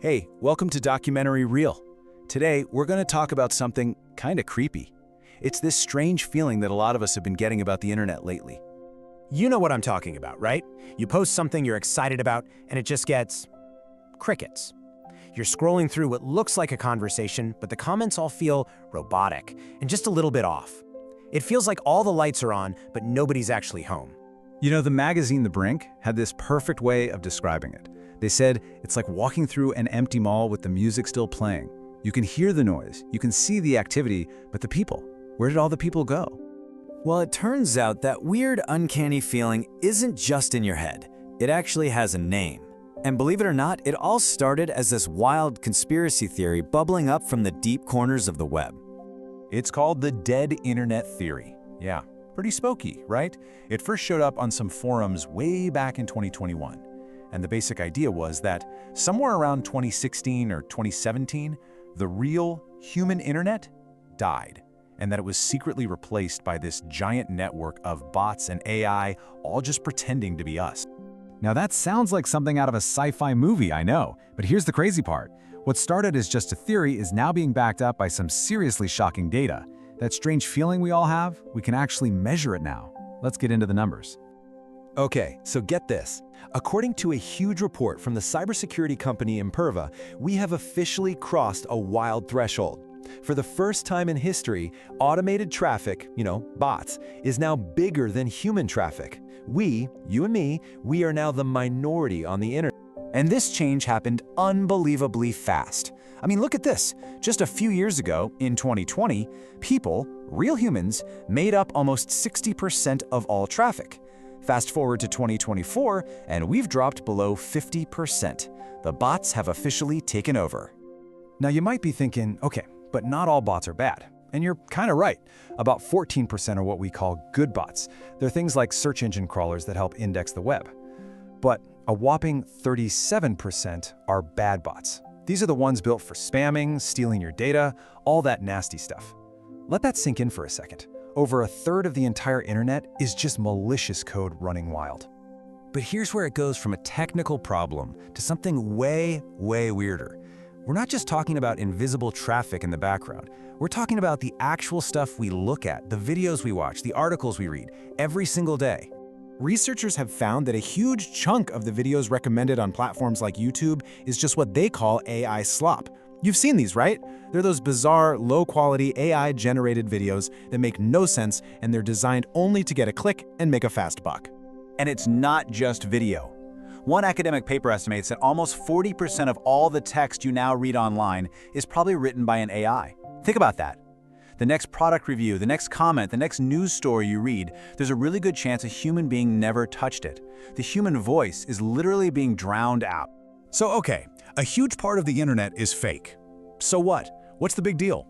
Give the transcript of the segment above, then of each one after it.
Hey, welcome to Documentary Real. Today, we're going to talk about something kind of creepy. It's this strange feeling that a lot of us have been getting about the internet lately. You know what I'm talking about, right? You post something you're excited about, and it just gets crickets. You're scrolling through what looks like a conversation, but the comments all feel robotic and just a little bit off. It feels like all the lights are on, but nobody's actually home. You know, the magazine The Brink had this perfect way of describing it. They said it's like walking through an empty mall with the music still playing. You can hear the noise, you can see the activity, but the people, where did all the people go? Well, it turns out that weird, uncanny feeling isn't just in your head. It actually has a name. And believe it or not, it all started as this wild conspiracy theory bubbling up from the deep corners of the web. It's called the dead internet theory. Yeah, pretty spooky, right? It first showed up on some forums way back in 2021. And the basic idea was that somewhere around 2016 or 2017, the real human internet died, and that it was secretly replaced by this giant network of bots and AI all just pretending to be us. Now that sounds like something out of a sci-fi movie, I know, but here's the crazy part. What started as just a theory is now being backed up by some seriously shocking data. That strange feeling we all have, we can actually measure it now. Let's get into the numbers. Okay, so get this. According to a huge report from the cybersecurity company Imperva, we have officially crossed a wild threshold. For the first time in history, automated traffic, bots, is now bigger than human traffic. We, you and me, we are now the minority on the internet. And this change happened unbelievably fast. I mean, look at this. Just a few years ago, in 2020, people, real humans, made up almost 60% of all traffic. Fast forward to 2024, and we've dropped below 50%. The bots have officially taken over. Now you might be thinking, okay, but not all bots are bad. And you're kind of right. About 14% are what we call good bots. They're things like search engine crawlers that help index the web. But a whopping 37% are bad bots. These are the ones built for spamming, stealing your data, all that nasty stuff. Let that sink in for a second. Over a third of the entire internet is just malicious code running wild. But here's where it goes from a technical problem to something way, way weirder. We're not just talking about invisible traffic in the background. We're talking about the actual stuff we look at, the videos we watch, the articles we read, every single day. Researchers have found that a huge chunk of the videos recommended on platforms like YouTube is just what they call AI slop. You've seen these, right? They're those bizarre, low-quality AI-generated videos that make no sense, and they're designed only to get a click and make a fast buck. And it's not just video. One academic paper estimates that almost 40% of all the text you now read online is probably written by an AI. Think about that. The next product review, the next comment, the next news story you read, there's a really good chance a human being never touched it. The human voice is literally being drowned out. So okay, a huge part of the internet is fake. So what? What's the big deal?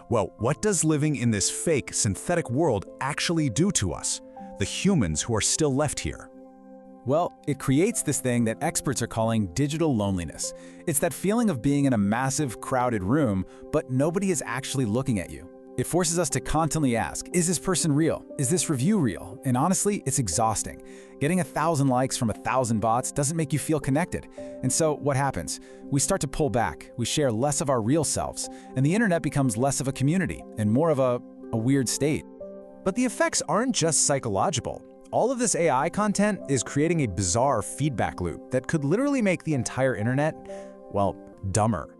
Well, what does living in this fake, synthetic world actually do to us, the humans who are still left here? Well, it creates this thing that experts are calling digital loneliness. It's that feeling of being in a massive, crowded room, but nobody is actually looking at you. It forces us to constantly ask, is this person real? Is this review real? And honestly, it's exhausting. Getting 1,000 likes from 1,000 bots doesn't make you feel connected. And so what happens? We start to pull back, we share less of our real selves, and the internet becomes less of a community and more of a weird state. But the effects aren't just psychological. All of this AI content is creating a bizarre feedback loop that could literally make the entire internet, well, dumber.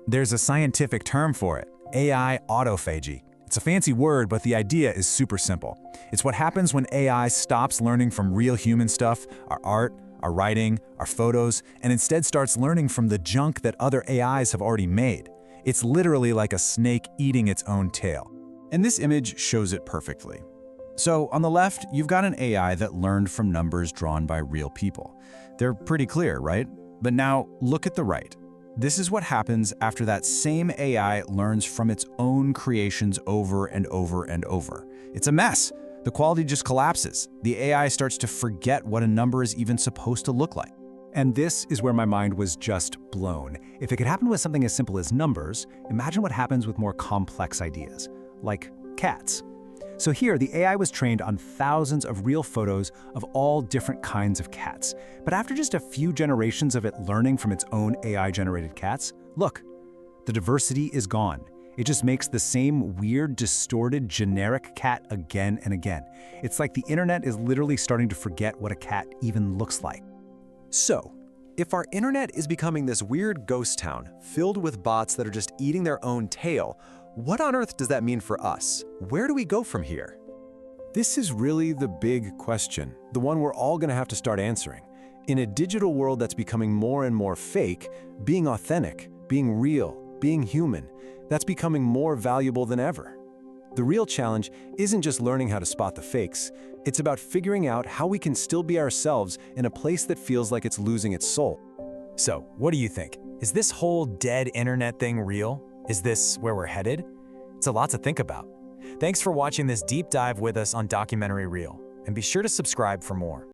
There's a scientific term for it, AI autophagy. It's a fancy word, but the idea is super simple. It's what happens when AI stops learning from real human stuff, our art, our writing, our photos, and instead starts learning from the junk that other AIs have already made. It's literally like a snake eating its own tail. And this image shows it perfectly. So on the left, you've got an AI that learned from numbers drawn by real people. They're pretty clear, right? But now look at the right. This is what happens after that same AI learns from its own creations over and over and over. It's a mess. The quality just collapses. The AI starts to forget what a number is even supposed to look like. And this is where my mind was just blown. If it could happen with something as simple as numbers, imagine what happens with more complex ideas, like cats. So here, the AI was trained on thousands of real photos of all different kinds of cats. But after just a few generations of it learning from its own AI-generated cats, look, the diversity is gone. It just makes the same weird, distorted, generic cat again and again. It's like the internet is literally starting to forget what a cat even looks like. So, if our internet is becoming this weird ghost town filled with bots that are just eating their own tail, what on earth does that mean for us? Where do we go from here? This is really the big question, the one we're all going to have to start answering. In a digital world that's becoming more and more fake, being authentic, being real, being human, that's becoming more valuable than ever. The real challenge isn't just learning how to spot the fakes, it's about figuring out how we can still be ourselves in a place that feels like it's losing its soul. So, what do you think? Is this whole dead internet thing real? Is this where we're headed? It's a lot to think about. Thanks for watching this deep dive with us on Documentary Reel, and be sure to subscribe for more.